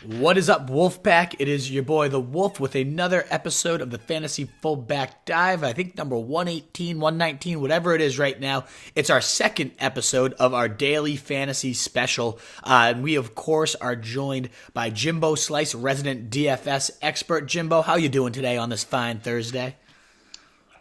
What is up, Wolfpack? It is your boy, the Wolf, with another episode of the Fantasy Fullback Dive. I think number 118, 119, whatever it is right now. It's our second episode of our daily fantasy special. And we, of course, are joined by Jimbo Slice, resident DFS expert. Jimbo, how you doing today on this fine Thursday?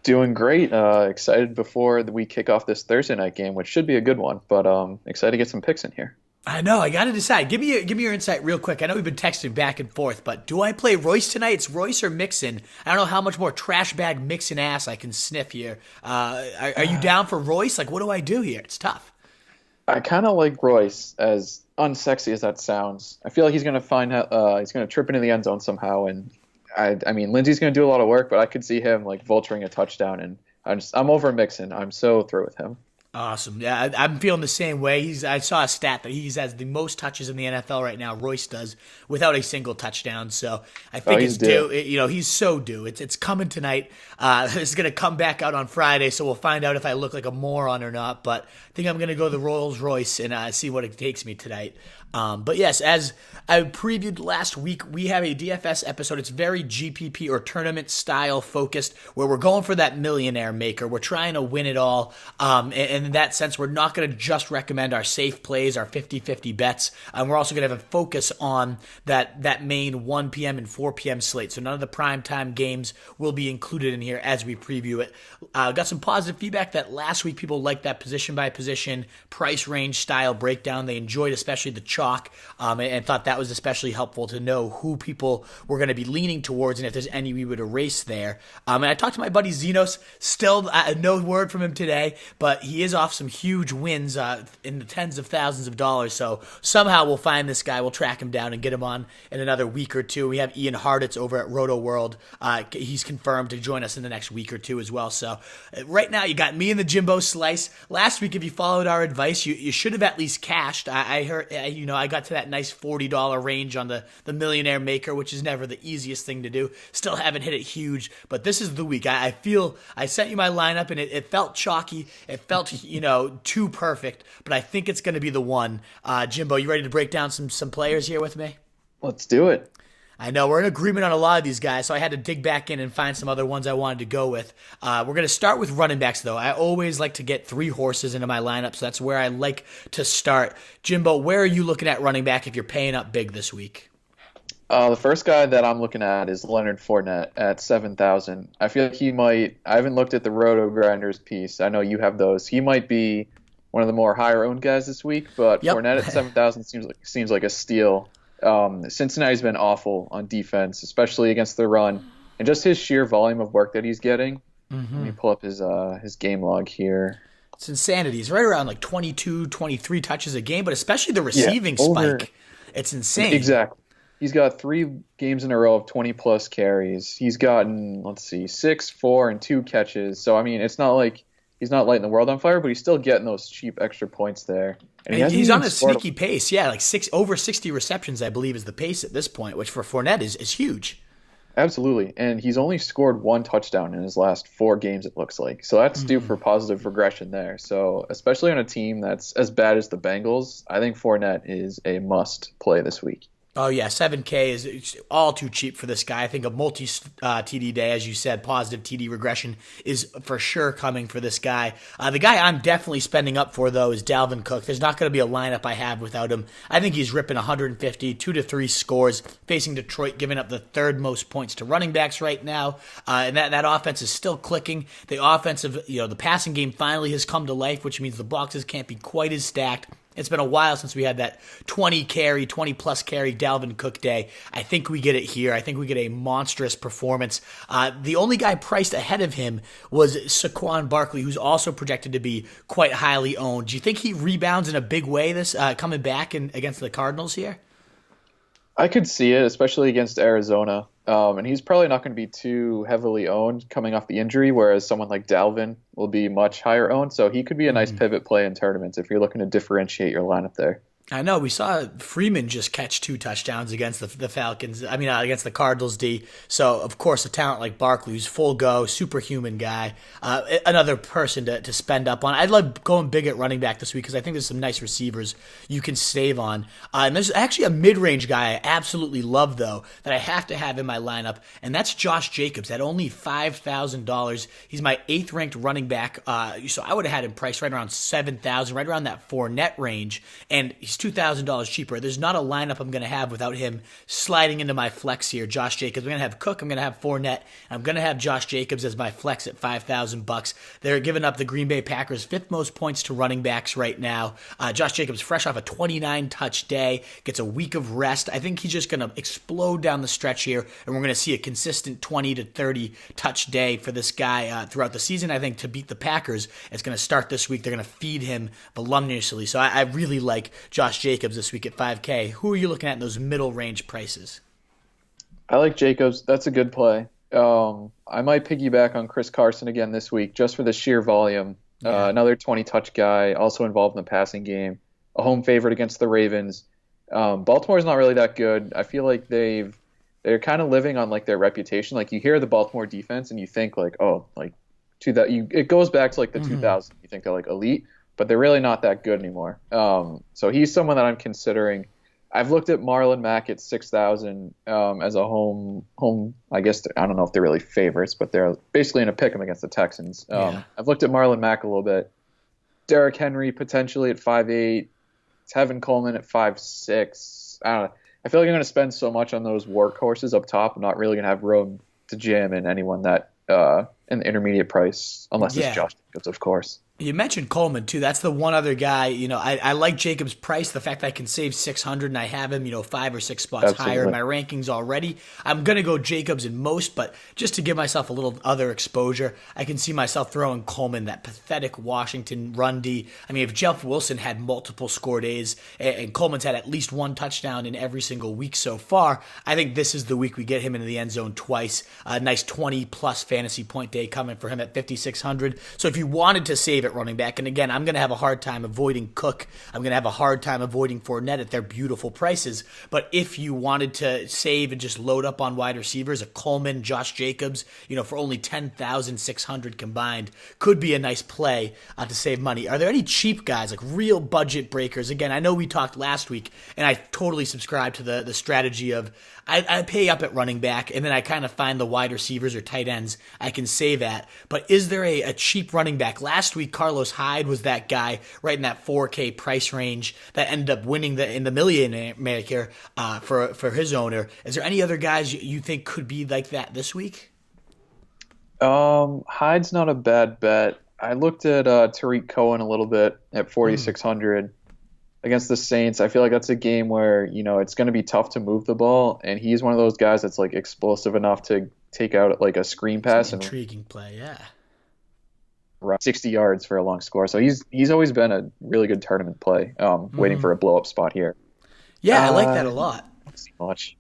Doing great. Excited before we kick off this Thursday night game, which should be a good one. But excited to get some picks in here. I know. I got to decide. Give me your insight real quick. I know we've been texting back and forth, but do I play Royce tonight? It's Royce or Mixon. I don't know how much more trash bag Mixon ass I can sniff here. Are you down for Royce? Like, what do I do here? It's tough. I kind of like Royce, as unsexy as that sounds. I feel like he's going to he's going to trip into the end zone somehow. And I mean, Lindsey's going to do a lot of work, but I could see him like vulturing a touchdown. And I'm over Mixon. I'm so through with him. Awesome. Yeah, I'm feeling the same way. I saw a stat that he has the most touches in the NFL right now. Royce does, without a single touchdown. So I think it's due. He's so due. It's coming tonight. It's going to come back out on Friday, so we'll find out if I look like a moron or not. But I think I'm going to go the Rolls Royce and see what it takes me tonight. But yes, as I previewed last week, we have a DFS episode. It's very GPP or tournament style focused, where we're going for that millionaire maker. We're trying to win it all. And in that sense, we're not going to just recommend our safe plays, our 50-50 bets. We're also going to have a focus on that main 1 p.m. and 4 p.m. slate. So none of the primetime games will be included in here as we preview it. Got some positive feedback that last week people liked that position by position, price range style breakdown. They enjoyed especially the chalk, and thought that was especially helpful to know who people were going to be leaning towards and if there's any we would erase there. And I talked to my buddy Zenos, still no word from him today, but he is off some huge wins in the tens of thousands of dollars. So somehow we'll find this guy, we'll track him down and get him on in another week or two. We have Ian Harditz over at Roto World. He's confirmed to join us in the next week or two as well. So right now you got me and the Jimbo Slice. Last week, if you followed our advice, you should have at least cashed. I heard, I got to that nice $40 range on the millionaire maker, which is never the easiest thing to do. Still haven't hit it huge, but this is the week. I feel I sent you my lineup and it felt chalky. It felt, too perfect, but I think it's going to be the one. Jimbo, you ready to break down some players here with me? Let's do it. I know we're in agreement on a lot of these guys, so I had to dig back in and find some other ones I wanted to go with. We're going to start with running backs, though. I always like to get 3 horses into my lineup, so that's where I like to start. Jimbo, where are you looking at running back if you're paying up big this week? The first guy that I'm looking at is Leonard Fournette at 7,000. I feel like he might. I haven't looked at the RotoGrinders piece. I know you have those. He might be one of the more higher owned guys this week, but yep. Fournette at 7,000 seems like a steal. Cincinnati's been awful on defense, especially against the run, and just his sheer volume of work that he's getting. Mm-hmm. Let me pull up his game log here. It's insanity. He's right around like 22, 23 touches a game, but especially the receiving spike. It's insane. Exactly. He's got 3 games in a row of 20-plus carries. He's gotten, 6, 4, and 2 catches. So, I mean, it's not like he's not lighting the world on fire, but he's still getting those cheap extra points there. And he's on a sneaky pace. Yeah, like over 60 receptions, I believe, is the pace at this point, which for Fournette is huge. Absolutely. And he's only scored 1 touchdown in his last 4 games, it looks like. So that's due for positive regression there. So especially on a team that's as bad as the Bengals, I think Fournette is a must play this week. Oh, yeah, 7K is all too cheap for this guy. I think a multi-TD day, as you said, positive TD regression is for sure coming for this guy. The guy I'm definitely spending up for, though, is Dalvin Cook. There's not going to be a lineup I have without him. I think he's ripping 150, 2 to 3 scores, facing Detroit, giving up the 3rd most points to running backs right now. And that offense is still clicking. The offensive, the passing game finally has come to life, which means the boxes can't be quite as stacked. It's been a while since we had that 20-plus carry Dalvin Cook day. I think we get it here. I think we get a monstrous performance. The only guy priced ahead of him was Saquon Barkley, who's also projected to be quite highly owned. Do you think he rebounds in a big way this coming back against the Cardinals here? I could see it, especially against Arizona. And he's probably not going to be too heavily owned coming off the injury, whereas someone like Dalvin will be much higher owned. So he could be a nice pivot play in tournaments if you're looking to differentiate your lineup there. I know we saw Freeman just catch 2 touchdowns against the Falcons. I mean, against the Cardinals D. So of course, a talent like Barkley, who's full go, superhuman guy, another person to spend up on. I'd love going big at running back this week because I think there's some nice receivers you can save on. And there's actually a mid-range guy I absolutely love though that I have to have in my lineup, and that's Josh Jacobs at only $5,000. He's my 8th ranked running back. So I would have had him priced right around $7,000, right around that Fournette range, and he's $2,000 cheaper. There's not a lineup I'm going to have without him sliding into my flex here. Josh Jacobs. I'm going to have Cook. I'm going to have Fournette. And I'm going to have Josh Jacobs as my flex at $5,000. They're giving up the Green Bay Packers 5th most points to running backs right now. Josh Jacobs, fresh off a 29-touch day, gets a week of rest. I think he's just going to explode down the stretch here, and we're going to see a consistent 20 to 30 touch day for this guy throughout the season. I think to beat the Packers, it's going to start this week. They're going to feed him voluminously. So I really like Josh Jacobs this week at $5K. Who are you looking at in those middle range prices? I like Jacobs. That's a good play. I might piggyback on Chris Carson again this week just for the sheer volume. Another 20-touch guy, also involved in the passing game. A home favorite against the Ravens. Baltimore's not really that good. I feel like they're kind of living on like their reputation. Like you hear the Baltimore defense and you think like, oh, like it goes back to like the 2000s. You think they're like elite, but they're really not that good anymore. So he's someone that I'm considering. I've looked at Marlon Mack at 6,000 as a home. I guess I don't know if they're really favorites, but they're basically in a pick'em against the Texans. I've looked at Marlon Mack a little bit. Derrick Henry potentially at 5'8", Tevin Coleman at 5'6". I don't know. I feel like I'm going to spend so much on those workhorses up top. I'm not really going to have room to jam in anyone that in the intermediate price, unless it's Josh Jacobs, of course. You mentioned Coleman too. That's the one other guy. I like Jacobs' price. The fact that I can save $600 and I have him, 5 or 6 spots higher in my rankings already. I'm gonna go Jacobs in most, but just to give myself a little other exposure, I can see myself throwing Coleman, that pathetic Washington run D. I mean, if Jeff Wilson had multiple score days and Coleman's had at least 1 touchdown in every single week so far, I think this is the week we get him into the end zone twice. A nice 20+ fantasy point day coming for him at $5,600. So if you wanted to save it running back, and again, I'm going to have a hard time avoiding Cook. I'm going to have a hard time avoiding Fournette at their beautiful prices. But if you wanted to save and just load up on wide receivers, a Coleman, Josh Jacobs, for only $10,600 combined, could be a nice play to save money. Are there any cheap guys, like real budget breakers? Again, I know we talked last week, and I totally subscribe to the strategy of I pay up at running back, and then I kind of find the wide receivers or tight ends I can save at. But is there a cheap running back? Last week, Carlos Hyde was that guy right in that 4K price range that ended up winning in the millionaire maker for his owner. Is there any other guys you think could be like that this week? Hyde's not a bad bet. I looked at Tariq Cohen a little bit at 4,600. Against the Saints. I feel like that's a game where, it's going to be tough to move the ball, and he's one of those guys that's like explosive enough to take out like a screen pass. An intriguing play, yeah. 60 yards for a long score. So he's always been a really good tournament play, waiting for a blow-up spot here. Yeah, I like that a lot. Not too much.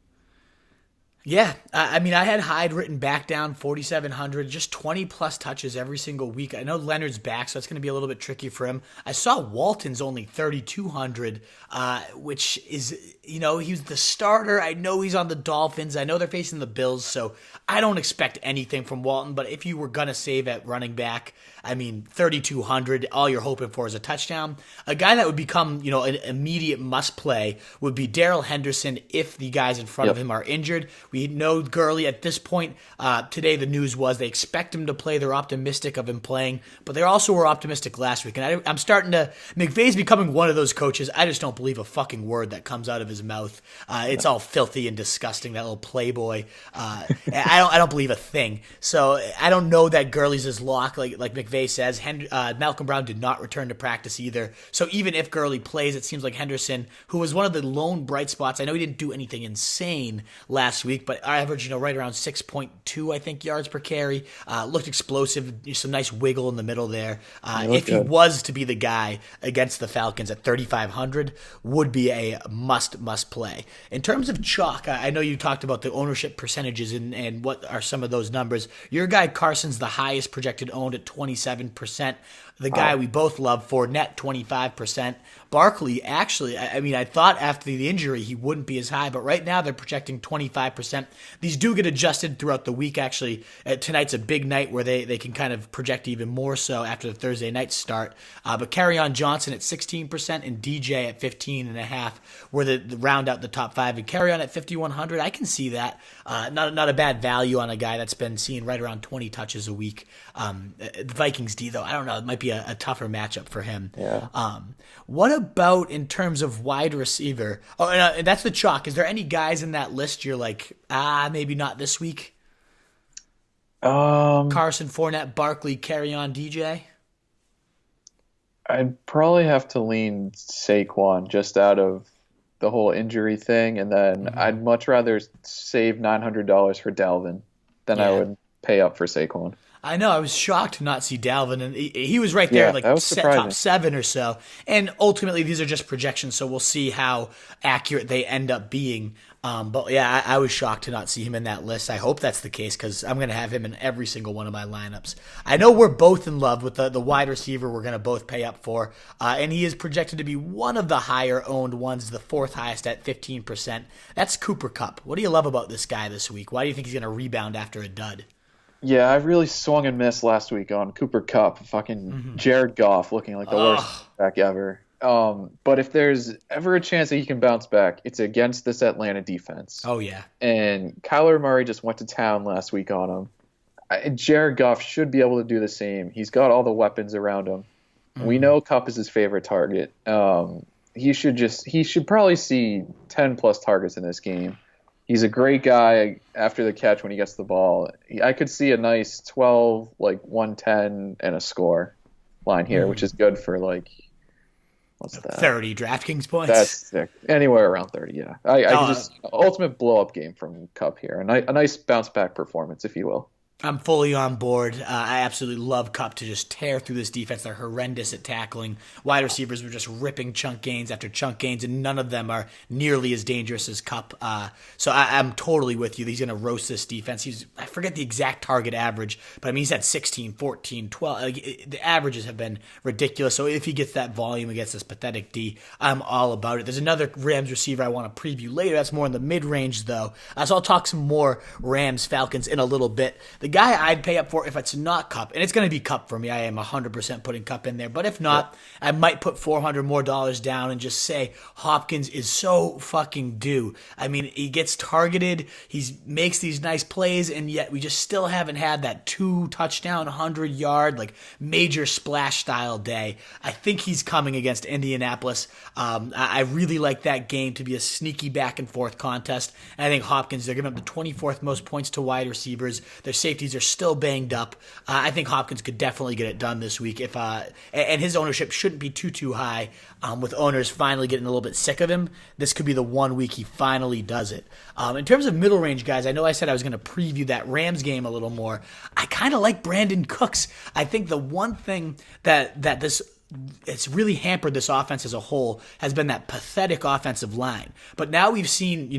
Yeah, I mean, I had Hyde written back down 4,700, just 20+ touches every single week. I know Leonard's back, so it's going to be a little bit tricky for him. I saw Walton's only 3,200, which is, he was the starter. I know he's on the Dolphins. I know they're facing the Bills, so I don't expect anything from Walton. But if you were going to save at running back, I mean, 3,200, all you're hoping for is a touchdown. A guy that would become, an immediate must play would be Darrell Henderson if the guys in front of him are injured. We know Gurley at this point. Today the news was they expect him to play. They're optimistic of him playing, but they also were optimistic last week. And I'm starting to, McVay's becoming one of those coaches. I just don't believe a fucking word that comes out of his mouth. It's all filthy and disgusting, that little playboy. I don't believe a thing. So I don't know that Gurley's his lock, like McVay says. Malcolm Brown did not return to practice either. So even if Gurley plays, it seems like Henderson, who was one of the lone bright spots, I know he didn't do anything insane last week, but averaged, right around 6.2, I think, yards per carry. Looked explosive, some nice wiggle in the middle there. If he was to be the guy against the Falcons at 3,500, would be a must play. In terms of chalk, I know you talked about the ownership percentages and what are some of those numbers. Your guy Carson's the highest projected owned at 27%. The guy we both love, Fournette, 25%. Barkley, actually, I mean, I thought after the injury he wouldn't be as high, but right now they're projecting 25%. These do get adjusted throughout the week, actually. Tonight's a big night where they can kind of project even more so after the Thursday night start. But Kerryon Johnson at 16% and DJ at 15.5 were the round out the top 5. And Kerryon at 5,100, I can see that. Not a bad value on a guy that's been seeing right around 20 touches a week. The Vikings D, though, I don't know. It might be a tougher matchup for him. Yeah. What about in terms of wide receiver? Oh, and that's the chalk. Is there any guys in that list you're like, maybe not this week? Carson, Fournette, Barkley, Kerryon, DJ? I'd probably have to lean Saquon just out of the whole injury thing, and then I'd much rather save $900 for Dalvin than I would pay up for Saquon. I know. I was shocked to not see Dalvin, and he was right there, like top 7 or so. And ultimately, these are just projections, so we'll see how accurate they end up being. But yeah, I was shocked to not see him in that list. I hope that's the case because I'm going to have him in every single one of my lineups. I know we're both in love with the wide receiver we're going to both pay up for, and he is projected to be one of the higher owned ones, the 4th highest at 15%. That's Cooper Kupp. What do you love about this guy this week? Why do you think he's going to rebound after a dud? Yeah, I really swung and missed last week on Cooper Kupp. Fucking Jared Goff looking like the worst back ever. But if there's ever a chance that he can bounce back, it's against this Atlanta defense. Oh, yeah. And Kyler Murray just went to town last week on him. Jared Goff should be able to do the same. He's got all the weapons around him. We know Kupp is his favorite target. He should probably see 10-plus targets in this game. He's a great guy after the catch when he gets the ball. I could see a nice 12, 110 and a score line here, which is good for what's that? 30 DraftKings points. That's sick. Anywhere around 30, yeah. I can just ultimate blow up game from Kupp here. A nice bounce back performance, if you will. I'm fully on board. I absolutely love Kupp to just tear through this defense. They're horrendous at tackling. Wide receivers were just ripping chunk gains after chunk gains, and none of them are nearly as dangerous as Kupp. So I'm totally with you. He's going to roast this defense. I forget the exact target average, but I mean, he's at 16, 14, 12. The averages have been ridiculous. So if he gets that volume against this pathetic D, I'm all about it. There's another Rams receiver I want to preview later. That's more in the mid-range, though. So I'll talk some more Rams, Falcons in a little bit. The guy I'd pay up for if it's not Kupp, and it's going to be Kupp for me. I am 100% putting Kupp in there. But if not, I might put $400 more down and just say Hopkins is so fucking due. I mean, he gets targeted, he makes these nice plays, and yet we just still haven't had that 2-touchdown, 100-yard, major splash style day. I think he's coming against Indianapolis. I really like that game to be a sneaky back and forth contest. And I think Hopkins, they're giving up the 24th most points to wide receivers. Their safeties are still banged up. I think Hopkins could definitely get it done this week. And his ownership shouldn't be too high. With owners finally getting a little bit sick of him, this could be the one week he finally does it. In terms of middle range guys, I know I said I was going to preview that Rams game a little more. I kind of like Brandon Cooks. I think the one thing that it's really hampered this offense as a whole has been that pathetic offensive line. But now we've seen,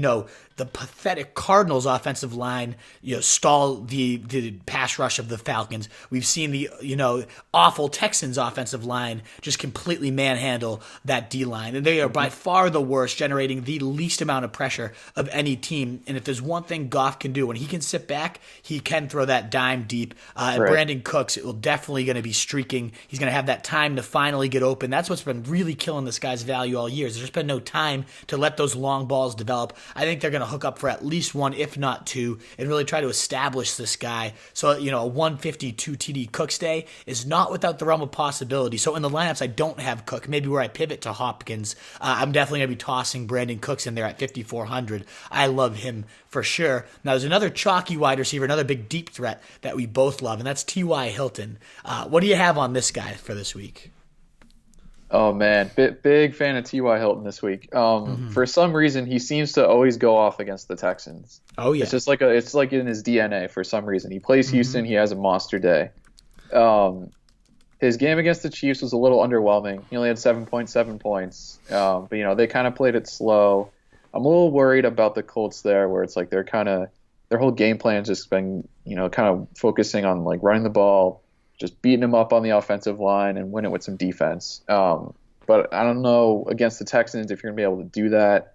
the pathetic Cardinals offensive line, stall the pass rush of the Falcons. We've seen the, awful Texans offensive line just completely manhandle that D-line. And they are by far the worst, generating the least amount of pressure of any team. And if there's one thing Goff can do, when he can sit back, he can throw that dime deep. And Brandon Cooks, it will definitely going to be streaking. He's going to have that time to finally get open. That's what's been really killing this guy's value all year. There's just been no time to let those long balls develop. I think they're going to hook up for at least one, if not two, and really try to establish this guy. So, a 152 TD Cooks day is not without the realm of possibility. So in the lineups, I don't have Cook. Maybe where I pivot to Hopkins, I'm definitely going to be tossing Brandon Cooks in there at 5,400. I love him for sure. Now, there's another chalky wide receiver, another big deep threat that we both love, and that's T.Y. Hilton. What do you have on this guy for this week? Oh, man. Big fan of T.Y. Hilton this week. For some reason, he seems to always go off against the Texans. Oh, yeah. It's just it's like in his DNA for some reason. He plays Houston. He has a monster day. His game against the Chiefs was a little underwhelming. He only had 7.7 points. But, they kind of played it slow. I'm a little worried about the Colts there where it's like their whole game plan has just been, kind of focusing on running the ball, just beating him up on the offensive line and win it with some defense. But but I don't know against the Texans if you're going to be able to do that.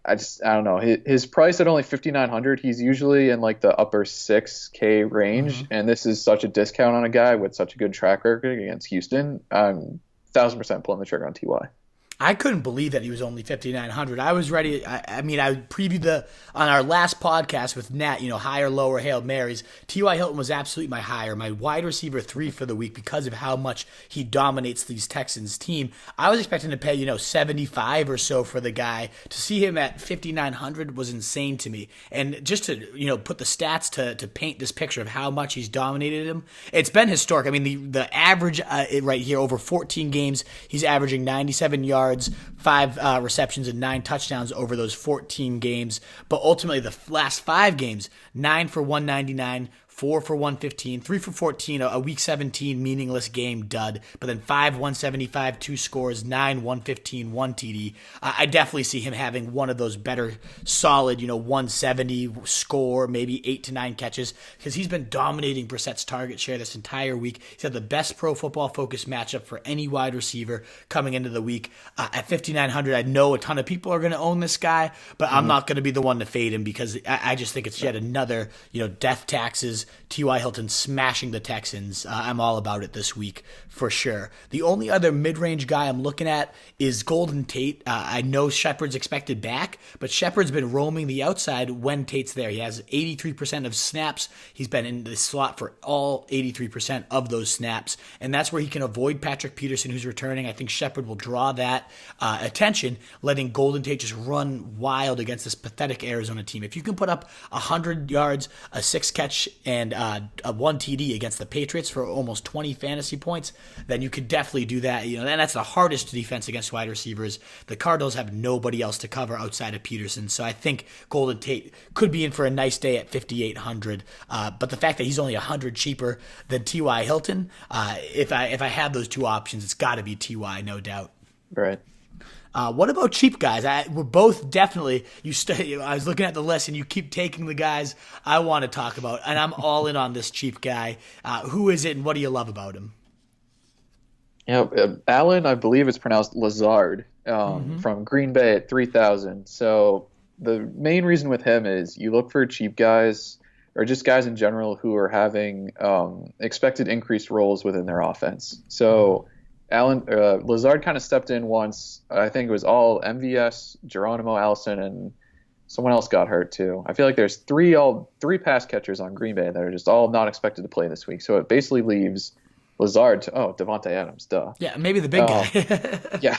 I don't know. His price at only 5,900, he's usually in like the upper 6K range, and this is such a discount on a guy with such a good track record against Houston. I'm 1,000% pulling the trigger on Ty. I couldn't believe that he was only 5,900. I was ready. I mean, I previewed on our last podcast with Nat, higher, lower, Hail Marys. T.Y. Hilton was absolutely my higher, my wide receiver 3 for the week because of how much he dominates these Texans team. I was expecting to pay, 75 or so for the guy. To see him at 5,900 was insane to me. And just to, put the stats to paint this picture of how much he's dominated him, it's been historic. I mean, the average right here over 14 games, he's averaging 97 yards. 5 receptions and 9 touchdowns over those 14 games. But ultimately, the last 5 games, 9 for 199, 4 for 115, 3 for 14, a week 17 meaningless game dud, but then 5, 175, 2 scores, 9, 115, 1 TD. I definitely see him having one of those better solid, 170 score, maybe 8 to 9 catches, because he's been dominating Brissett's target share this entire week. He's had the best Pro Football Focus matchup for any wide receiver coming into the week. At 5,900, I know a ton of people are going to own this guy, but I'm not going to be the one to fade him because I just think it's yet another, death taxes. T.Y. Hilton smashing the Texans. I'm all about it this week for sure. The only other mid-range guy I'm looking at is Golden Tate. I know Shepard's expected back, but Shepard's been roaming the outside when Tate's there. He has 83% of snaps. He's been in the slot for all 83% of those snaps, and that's where he can avoid Patrick Peterson, who's returning. I think Shepard will draw that attention, letting Golden Tate just run wild against this pathetic Arizona team. If you can put up 100 yards, a 6-catch, and a 1 TD against the Patriots for almost 20 fantasy points, then you could definitely do that. And that's the hardest defense against wide receivers. The Cardinals have nobody else to cover outside of Peterson, so I think Golden Tate could be in for a nice day at 5,800. But the fact that he's only 100 cheaper than T.Y. Hilton, if I have those two options, it's got to be T.Y. no doubt. Right. What about cheap guys? We're both definitely. I was looking at the list, and you keep taking the guys I want to talk about, and I'm all in on this cheap guy. Who is it, and what do you love about him? Allen, I believe it's pronounced Lazard, from Green Bay at 3,000. So the main reason with him is you look for cheap guys, or just guys in general who are having expected increased roles within their offense. So Lazard kind of stepped in once. I think it was all MVS, Geronimo Allison, and someone else got hurt too. I feel like there's three pass catchers on Green Bay that are just all not expected to play this week. So it basically leaves Lazard to Devontae Adams, duh. Yeah, maybe the big guy. Yeah.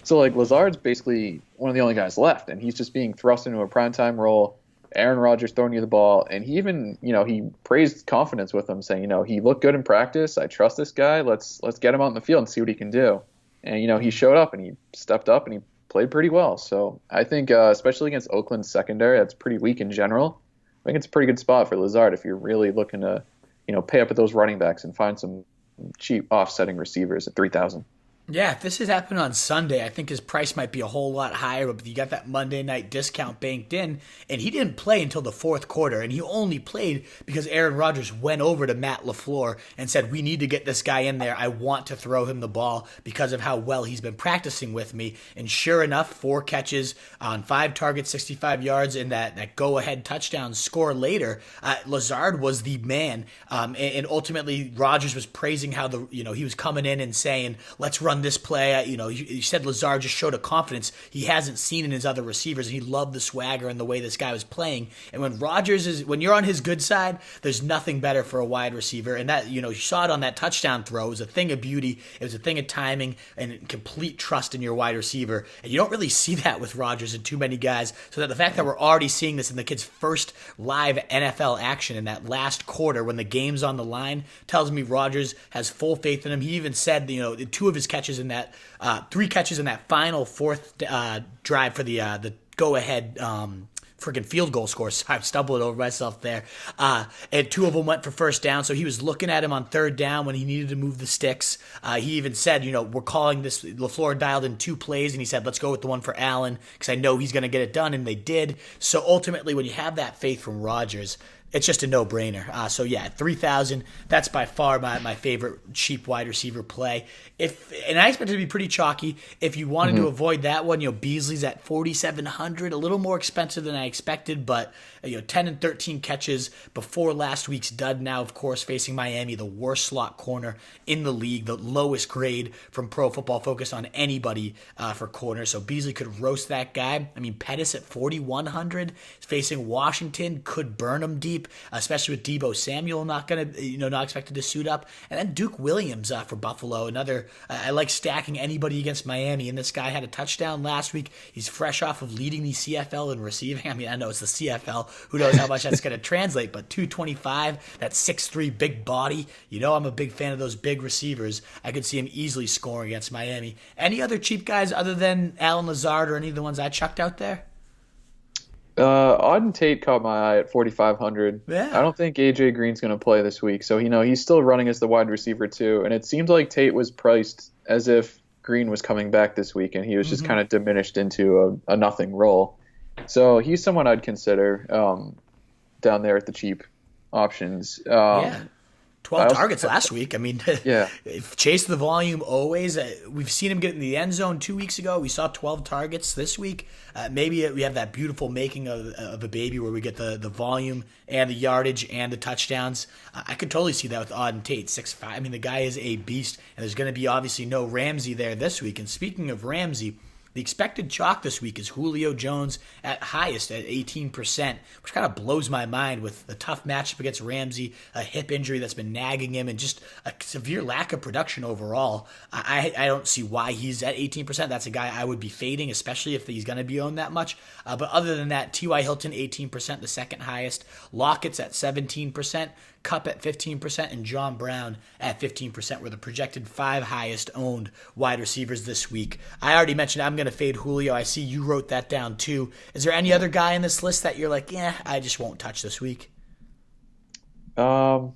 So Lazard's basically one of the only guys left, and he's just being thrust into a primetime role. Aaron Rodgers throwing you the ball, and he even, he praised confidence with him, saying, he looked good in practice. I trust this guy. Let's get him out in the field and see what he can do. And, he showed up and he stepped up and he played pretty well. So I think, especially against Oakland's secondary, that's pretty weak in general. I think it's a pretty good spot for Lazard if you're really looking to, pay up at those running backs and find some cheap offsetting receivers at 3,000. Yeah, if this has happened on Sunday, I think his price might be a whole lot higher, but you got that Monday night discount banked in, and he didn't play until the fourth quarter, and he only played because Aaron Rodgers went over to Matt LaFleur and said, we need to get this guy in there. I want to throw him the ball because of how well he's been practicing with me, and sure enough, 4 catches on 5 targets, 65 yards, and that go-ahead touchdown score later. Lazard was the man, and ultimately Rodgers was praising how he was coming in and saying, let's run this play. He said Lazard just showed a confidence he hasn't seen in his other receivers, and he loved the swagger and the way this guy was playing. And when you're on his good side, there's nothing better for a wide receiver. And that, you saw it on that touchdown throw. It was a thing of beauty. It was a thing of timing and complete trust in your wide receiver. And you don't really see that with Rodgers and too many guys. So that the fact that we're already seeing this in the kid's first live NFL action in that last quarter when the game's on the line tells me Rodgers has full faith in him. He even said, 2 of his catches in that 3 catches in that final fourth drive for the go-ahead freaking field goal score. So I'm stumbling over myself there. And 2 of them went for first down. So he was looking at him on third down when he needed to move the sticks. He even said, we're calling this. LaFleur dialed in 2 plays, and he said, let's go with the one for Allen because I know he's going to get it done, and they did. So ultimately, when you have that faith from Rodgers, It's just a no-brainer. So yeah, 3,000. That's by far my favorite cheap wide receiver play. And I expect it to be pretty chalky. If you wanted to avoid that one, Beasley's at 4,700, a little more expensive than I expected, but 10 and 13 catches before last week's dud. Now, of course, facing Miami, the worst slot corner in the league, the lowest grade from Pro Football Focus on anybody for corner. So Beasley could roast that guy. I mean, Pettis at 4,100 facing Washington could burn him deep, especially with Deebo Samuel not expected to suit up, and then Duke Williams for Buffalo. Another, I like stacking anybody against Miami, and this guy had a touchdown last week. He's fresh off of leading the CFL in receiving. I mean, I know it's the CFL. Who knows how much that's going to translate, but 225, that 6'3" big body. I'm a big fan of those big receivers. I could see him easily scoring against Miami. Any other cheap guys other than Allen Lazard or any of the ones I chucked out there? Auden Tate caught my eye at 4,500. Yeah. I don't think AJ Green's going to play this week, so he's still running as the wide receiver too. And it seems like Tate was priced as if Green was coming back this week, and he was just kind of diminished into a nothing role. So he's someone I'd consider down there at the cheap options. 12 targets last week. I mean, yeah. Chase the volume always. We've seen him get in the end zone 2 weeks ago. We saw 12 targets this week. Maybe we have that beautiful making of a baby where we get the volume and the yardage and the touchdowns. I could totally see that with Auden Tate, 6'5". I mean, the guy is a beast, and there's going to be obviously no Ramsey there this week. And speaking of Ramsey, the expected chalk this week is Julio Jones at highest at 18%, which kind of blows my mind with the tough matchup against Ramsey, a hip injury that's been nagging him, and just a severe lack of production overall. I don't see why he's at 18%. That's a guy I would be fading, especially if he's going to be owned that much. But other than that, T.Y. Hilton, 18%, the second highest. Lockett's at 17%. Kupp at 15%, and John Brown at 15% were the projected 5 highest owned wide receivers this week. I already mentioned I'm going to fade Julio. I see you wrote that down too. Is there any other guy in this list that you're like, I just won't touch this week? Nah,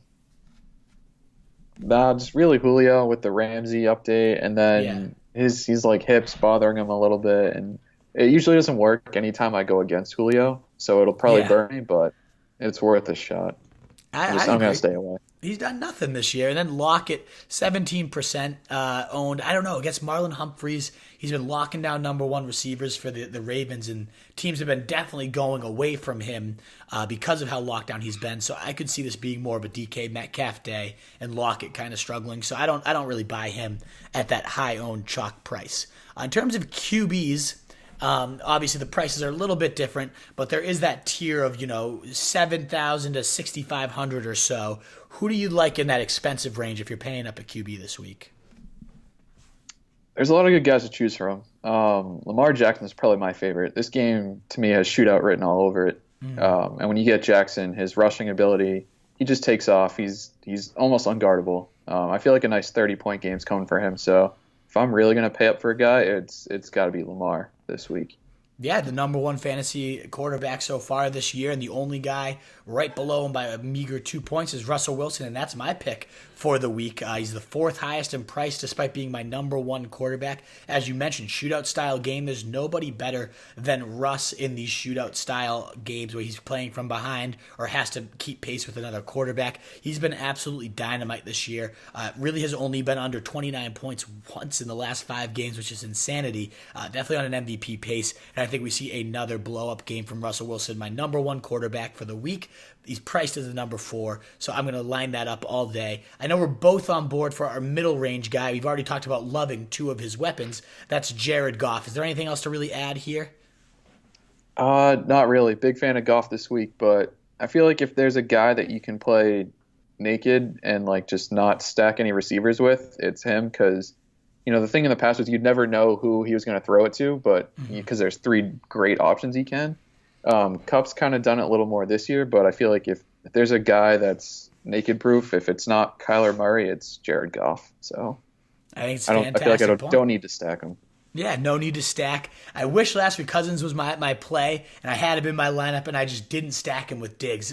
just really Julio with the Ramsey update, and then he's like hips bothering him a little bit, and it usually doesn't work anytime I go against Julio, so it'll probably burn me, but it's worth a shot. I'm going to stay away. He's done nothing this year. And then Lockett, 17% owned. I don't know, against Marlon Humphreys, he's been locking down number one receivers for the Ravens, and teams have been definitely going away from him because of how locked down he's been. So I could see this being more of a DK Metcalf day and Lockett kind of struggling. So I don't really buy him at that high owned chalk price. In terms of QBs, obviously the prices are a little bit different, but there is that tier of 7,000 to 6,500 or so. Who do you like in that expensive range if you're paying up a QB this week? There's a lot of good guys to choose from. Lamar Jackson is probably my favorite. This game to me has shootout written all over it. And when you get Jackson, his rushing ability, he just takes off. He's almost unguardable. I feel like a nice 30-point game's coming for him. So if I'm really going to pay up for a guy, it's got to be Lamar this week. Yeah, the number one fantasy quarterback so far this year, and the only guy right below him by a meager 2 points is Russell Wilson, and that's my pick for the week. He's the fourth highest in price despite being my number one quarterback. As you mentioned, shootout-style game, there's nobody better than Russ in these shootout-style games where he's playing from behind or has to keep pace with another quarterback. He's been absolutely dynamite this year. Really has only been under 29 points once in the last 5 games, which is insanity. Definitely on an MVP pace, and I think we see another blow-up game from Russell Wilson, my number one quarterback for the week. He's priced as the number 4, so I'm going to line that up all day. I know we're both on board for our middle range guy. We've already talked about loving 2 of his weapons. That's Jared Goff. Is there anything else to really add here? Not really. Big fan of Goff this week, but I feel like if there's a guy that you can play naked and like just not stack any receivers with, it's him, because the thing in the past was you'd never know who he was going to throw it to, but because there's 3 great options he can. Kupp's kind of done it a little more this year, but I feel like if there's a guy that's naked proof, if it's not Kyler Murray, it's Jared Goff. So I think it's I feel like I don't need to stack him. Yeah, no need to stack. I wish last week Cousins was my play, and I had him in my lineup, and I just didn't stack him with Diggs.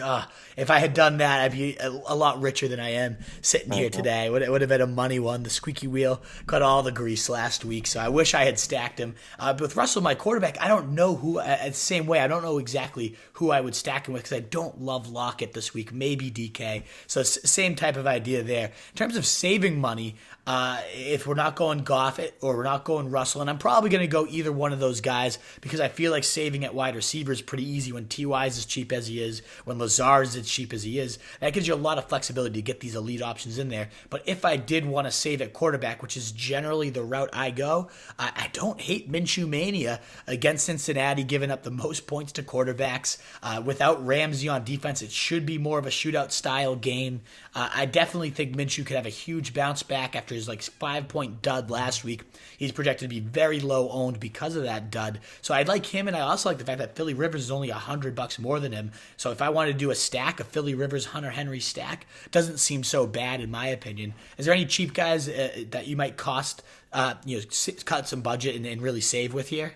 If I had done that, I'd be a lot richer than I am sitting here today. It would have been a money one. The squeaky wheel got all the grease last week, so I wish I had stacked him. But with Russell, my quarterback, I don't know who, the same way, I don't know exactly who I would stack him with because I don't love Lockett this week, maybe DK. So same type of idea there. In terms of saving money, if we're not going Goff or we're not going Russell, and I'm probably going to go either one of those guys because I feel like saving at wide receiver is pretty easy when T.Y. is as cheap as he is, when Lazard is as cheap as he is. That gives you a lot of flexibility to get these elite options in there. But if I did want to save at quarterback, which is generally the route I go, I don't hate Minshew Mania against Cincinnati, giving up the most points to quarterbacks. Without Ramsey on defense, it should be more of a shootout style game. I definitely think Minshew could have a huge bounce back after his 5-point dud last week. He's projected to be very low owned because of that dud. So I like him, and I also like the fact that Philly Rivers is only $100 more than him. So if I wanted to do a stack, a Philly Rivers Hunter Henry stack, doesn't seem so bad in my opinion. Is there any cheap guys that you might cut some budget and really save with here?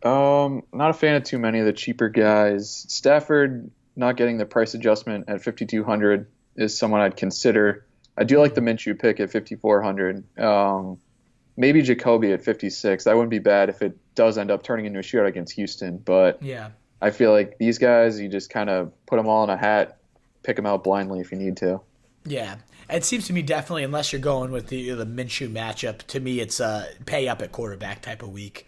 Not a fan of too many of the cheaper guys. Stafford not getting the price adjustment at 5,200 is someone I'd consider. I do like the Minshew pick at 5,400. Maybe Jacoby at 56. That wouldn't be bad if it does end up turning into a shootout against Houston. But yeah, I feel like these guys, you just kind of put them all in a hat, pick them out blindly if you need to. Yeah, it seems to me definitely, unless you're going with the Minshew matchup, to me it's a pay up at quarterback type of week,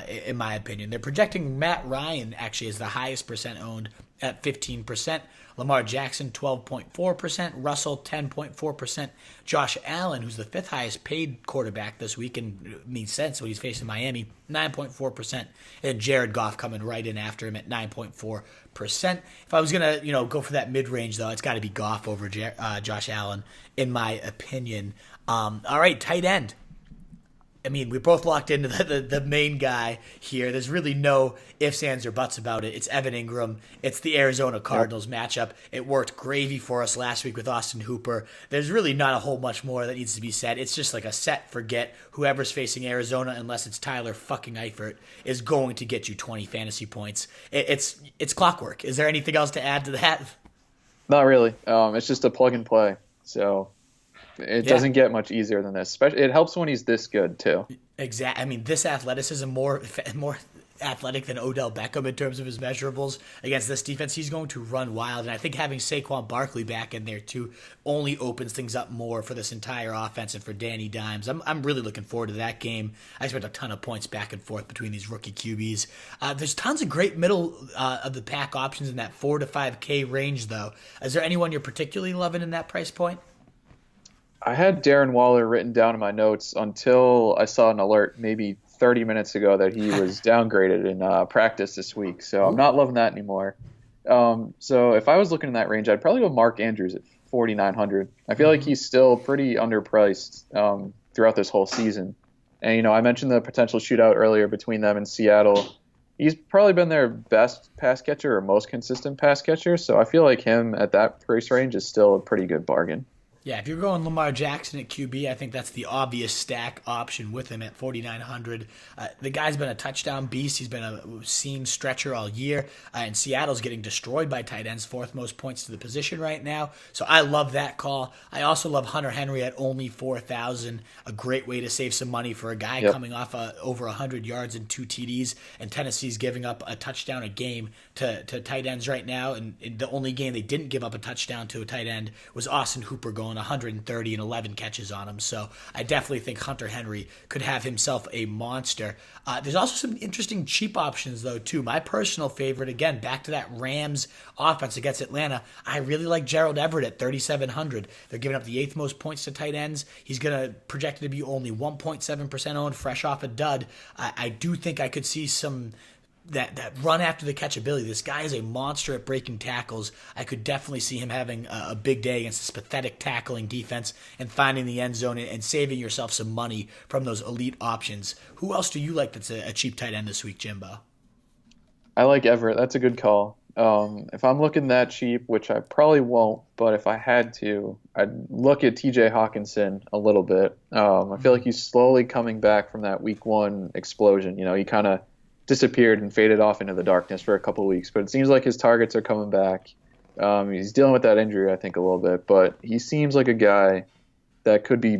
in my opinion. They're projecting Matt Ryan actually as the highest percent owned at 15%. Lamar Jackson, 12.4%. Russell, 10.4%. Josh Allen, who's the fifth highest paid quarterback this week, and it makes sense when he's facing Miami, 9.4%. And Jared Goff coming right in after him at 9.4%. If I was going to go for that mid-range, though, it's got to be Goff over Josh Allen, in my opinion. All right, tight end. I mean, we both locked into the main guy here. There's really no ifs, ands, or buts about it. It's Evan Ingram. It's the Arizona Cardinals matchup. It worked gravy for us last week with Austin Hooper. There's really not a whole much more that needs to be said. It's just like a set forget. Whoever's facing Arizona, unless it's Tyler fucking Eifert, is going to get you 20 fantasy points. It's clockwork. Is there anything else to add to that? Not really. It's just a plug and play. So it doesn't get much easier than this. It helps when he's this good, too. Exactly. I mean, this athleticism, more athletic than Odell Beckham in terms of his measurables against this defense. He's going to run wild. And I think having Saquon Barkley back in there, too, only opens things up more for this entire offense and for Danny Dimes. I'm really looking forward to that game. I expect a ton of points back and forth between these rookie QBs. There's tons of great middle of the pack options in that 4 to 5K range, though. Is there anyone you're particularly loving in that price point? I had Darren Waller written down in my notes until I saw an alert maybe 30 minutes ago that he was downgraded in practice this week. So I'm not loving that anymore. So if I was looking in that range, I'd probably go Mark Andrews at 4,900. I feel like he's still pretty underpriced throughout this whole season. And, I mentioned the potential shootout earlier between them and Seattle. He's probably been their best pass catcher or most consistent pass catcher. So I feel like him at that price range is still a pretty good bargain. Yeah, if you're going Lamar Jackson at QB, I think that's the obvious stack option with him at 4,900. The guy's been a touchdown beast. He's been a seam stretcher all year, and Seattle's getting destroyed by tight ends, fourth most points to the position right now. So I love that call. I also love Hunter Henry at only 4,000, a great way to save some money for a guy coming off over 100 yards and 2 TDs, and Tennessee's giving up a touchdown a game to tight ends right now, and the only game they didn't give up a touchdown to a tight end was Austin Hooper going 130 and 11 catches on him. So I definitely think Hunter Henry could have himself a monster. There's also some interesting cheap options, though, too. My personal favorite, again, back to that Rams offense against Atlanta, I really like Gerald Everett at 3,700. They're giving up the 8th most points to tight ends. He's going to projected to be only 1.7% owned, fresh off a dud. I do think I could see some that run after the catchability. This guy is a monster at breaking tackles. I could definitely see him having a big day against this pathetic tackling defense and finding the end zone and saving yourself some money from those elite options. Who else do you like that's a cheap tight end this week, Jimbo? I like Everett. That's a good call. If I'm looking that cheap, which I probably won't, but if I had to, I'd look at TJ Hawkinson a little bit. I feel like he's slowly coming back from that week one explosion. He kind of disappeared and faded off into the darkness for a couple of weeks, but it seems like his targets are coming back. He's dealing with that injury, I think, a little bit, but he seems like a guy that could be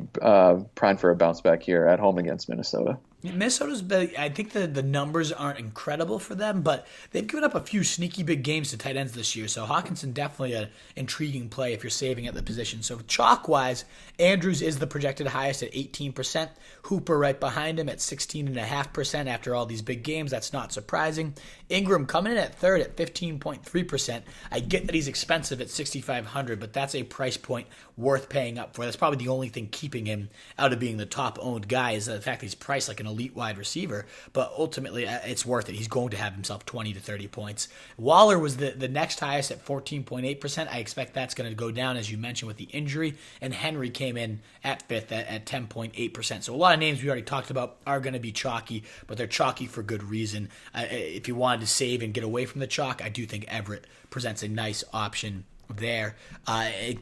primed for a bounce back here at home against Minnesota. Minnesota's been, I think the numbers aren't incredible for them, but they've given up a few sneaky big games to tight ends this year. So Hawkinson definitely an intriguing play if you're saving at the position. So chalk-wise, Andrews is the projected highest at 18%. Hooper right behind him at 16.5% after all these big games. That's not surprising. Ingram coming in at third at 15.3%. I get that he's expensive at $6,500, but that's a price point worth paying up for. That's probably the only thing keeping him out of being the top-owned guy is the fact that he's priced like an elite wide receiver, but ultimately it's worth it. He's going to have himself 20 to 30 points. Waller was the next highest at 14.8%. I expect that's going to go down, as you mentioned, with the injury, and Henry came in at fifth at 10.8%. So a lot of names we already talked about are going to be chalky, but they're chalky for good reason. If you wanted to save and get away from the chalk, I do think Everett presents a nice option there.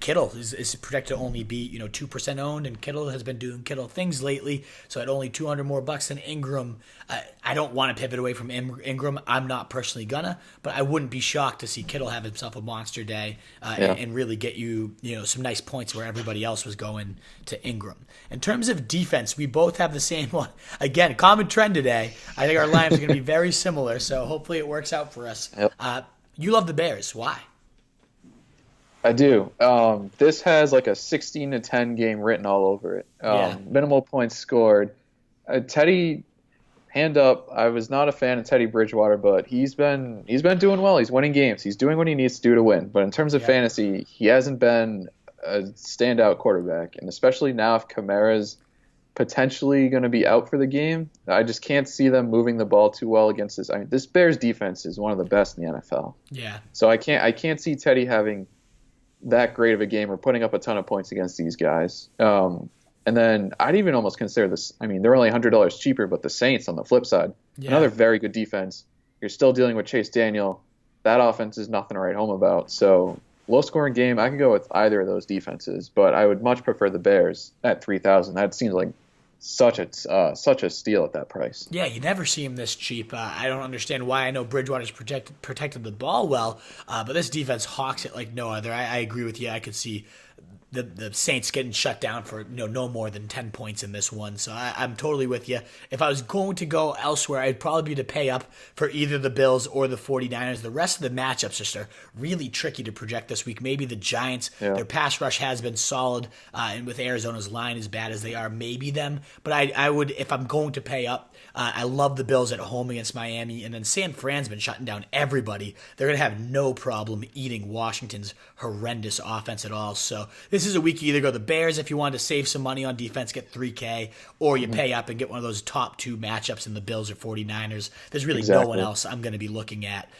Kittle is projected to only be 2% owned, and Kittle has been doing Kittle things lately. So at only $200 more than Ingram, I don't want to pivot away from Ingram. I'm not personally gonna, but I wouldn't be shocked to see Kittle have himself a monster day and really get you some nice points where everybody else was going to Ingram. In terms of defense, we both have the same one. Again, common trend today. I think our lineups are going to be very similar, so hopefully it works out for us. Yep. You love the Bears. Why? I do. This has like a 16 to 10 game written all over it. Minimal points scored. Teddy, hand up. I was not a fan of Teddy Bridgewater, but he's been doing well. He's winning games. He's doing what he needs to do to win. But in terms of fantasy, he hasn't been a standout quarterback, and especially now if Kamara's potentially going to be out for the game, I just can't see them moving the ball too well against this. I mean, this Bears defense is one of the best in the NFL. Yeah. So I can't see Teddy having that great of a game or putting up a ton of points against these guys. And then I'd even almost consider this. I mean, they're only $100 cheaper, but the Saints on the flip side, another very good defense. You're still dealing with Chase Daniel. That offense is nothing to write home about. So low scoring game, I could go with either of those defenses, but I would much prefer the Bears at 3,000. That seems like such a steal at that price. Yeah, you never see him this cheap. I don't understand why. I know Bridgewater's protected the ball well, but this defense hawks it like no other. I agree with you. I could see the Saints getting shut down for no more than 10 points in this one. So I'm totally with you. If I was going to go elsewhere, I'd probably be to pay up for either the Bills or the 49ers. The rest of the matchups just are really tricky to project this week. Maybe the Giants, their pass rush has been solid, and with Arizona's line as bad as they are, maybe them. But I would, if I'm going to pay up, I love the Bills at home against Miami, and then San Fran's been shutting down everybody. They're going to have no problem eating Washington's horrendous offense at all. So this is a week you either go the Bears if you want to save some money on defense, get 3K, or you pay up and get one of those top two matchups in the Bills or 49ers. There's really no one else I'm going to be looking at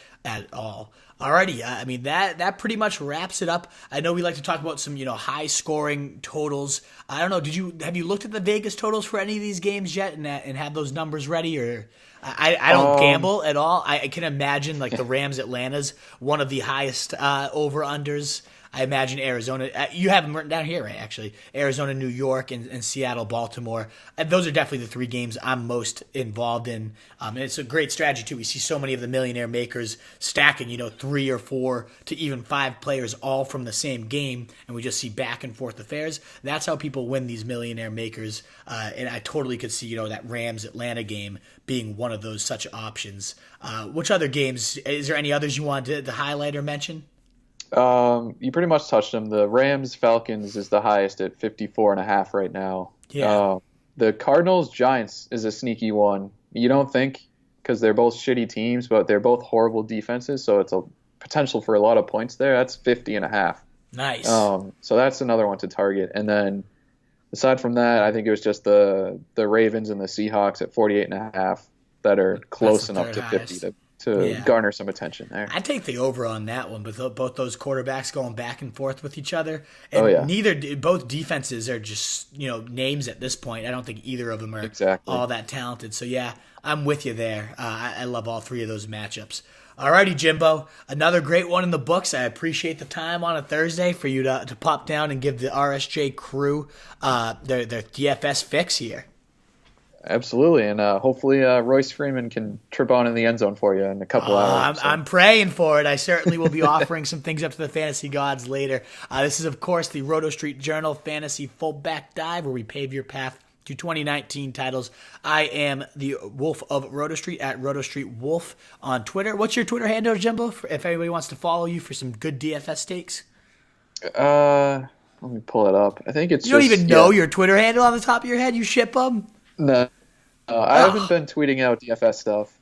all. Alrighty, I mean that pretty much wraps it up. I know we like to talk about some high scoring totals. I don't know. Have you looked at the Vegas totals for any of these games yet and have those numbers ready? Or I don't gamble at all. I can imagine like the Rams Atlanta's one of the highest over unders. I imagine Arizona. You have them written down here, right? Actually, Arizona, New York, and Seattle, Baltimore. Those are definitely the three games I'm most involved in. And it's a great strategy too. We see so many of the millionaire makers stacking, 3 or 4 to even 5 players all from the same game, and we just see back and forth affairs. That's how people win these millionaire makers. And I totally could see, that Rams Atlanta game being one of those such options. Which other games? Is there any others you wanted to highlight or mention? You pretty much touched them. The Rams Falcons is the highest at 54.5 right now. Yeah. The Cardinals Giants is a sneaky one. You don't think because they're both shitty teams, but they're both horrible defenses, so it's a potential for a lot of points there. That's 50.5. Nice. So that's another one to target. And then aside from that, I think it was just the Ravens and the Seahawks at 48.5 that are close enough to 50 to garner some attention there. I take the over on that one, with both those quarterbacks going back and forth with each other. And both defenses are just, names at this point. I don't think either of them are all that talented. So, yeah, I'm with you there. I love all three of those matchups. Alrighty, Jimbo. Another great one in the books. I appreciate the time on a Thursday for you to pop down and give the RSJ crew their DFS fix here. Absolutely, and hopefully Royce Freeman can trip on in the end zone for you in a couple hours. I'm praying for it. I certainly will be offering some things up to the fantasy gods later. This is, of course, the Roto Street Journal Fantasy Fullback Dive, where we pave your path to 2019 titles. I am the Wolf of Roto Street at Roto Street Wolf on Twitter. What's your Twitter handle, Jimbo, if anybody wants to follow you for some good DFS takes? Let me pull it up. I think it's You don't even know your Twitter handle on the top of your head? You ship them? No. I haven't been tweeting out DFS stuff.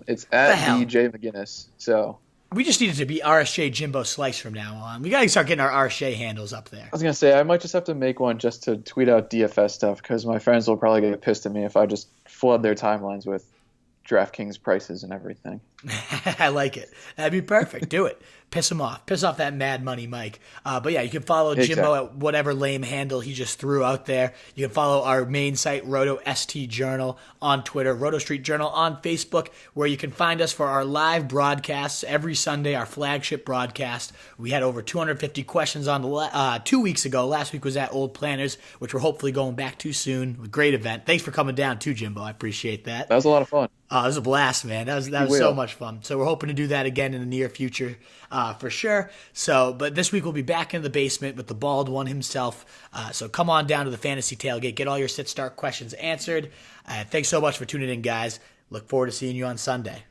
It's at DJ McGinnis. So we just need it to be RSJ Jimbo Slice from now on. We got to start getting our RSJ handles up there. I was going to say, I might just have to make one just to tweet out DFS stuff because my friends will probably get pissed at me if I just flood their timelines with DraftKings prices and everything. I like it. That'd be perfect. Do it. Piss him off. Piss off that Mad Money Mike. But yeah, you can follow Jimbo at whatever lame handle he just threw out there. You can follow our main site, Roto ST Journal, on Twitter, Roto Street Journal on Facebook, where you can find us for our live broadcasts every Sunday, our flagship broadcast. We had over 250 questions on 2 weeks ago. Last week was at Old Planners, which we're hopefully going back to soon. A great event. Thanks for coming down too, Jimbo. I appreciate that. That was a lot of fun. It was a blast, man. That was so much fun. So we're hoping to do that again in the near future, for sure. But this week we'll be back in the basement with the bald one himself. So come on down to the Fantasy Tailgate. Get all your sit-start questions answered. Thanks so much for tuning in, guys. Look forward to seeing you on Sunday.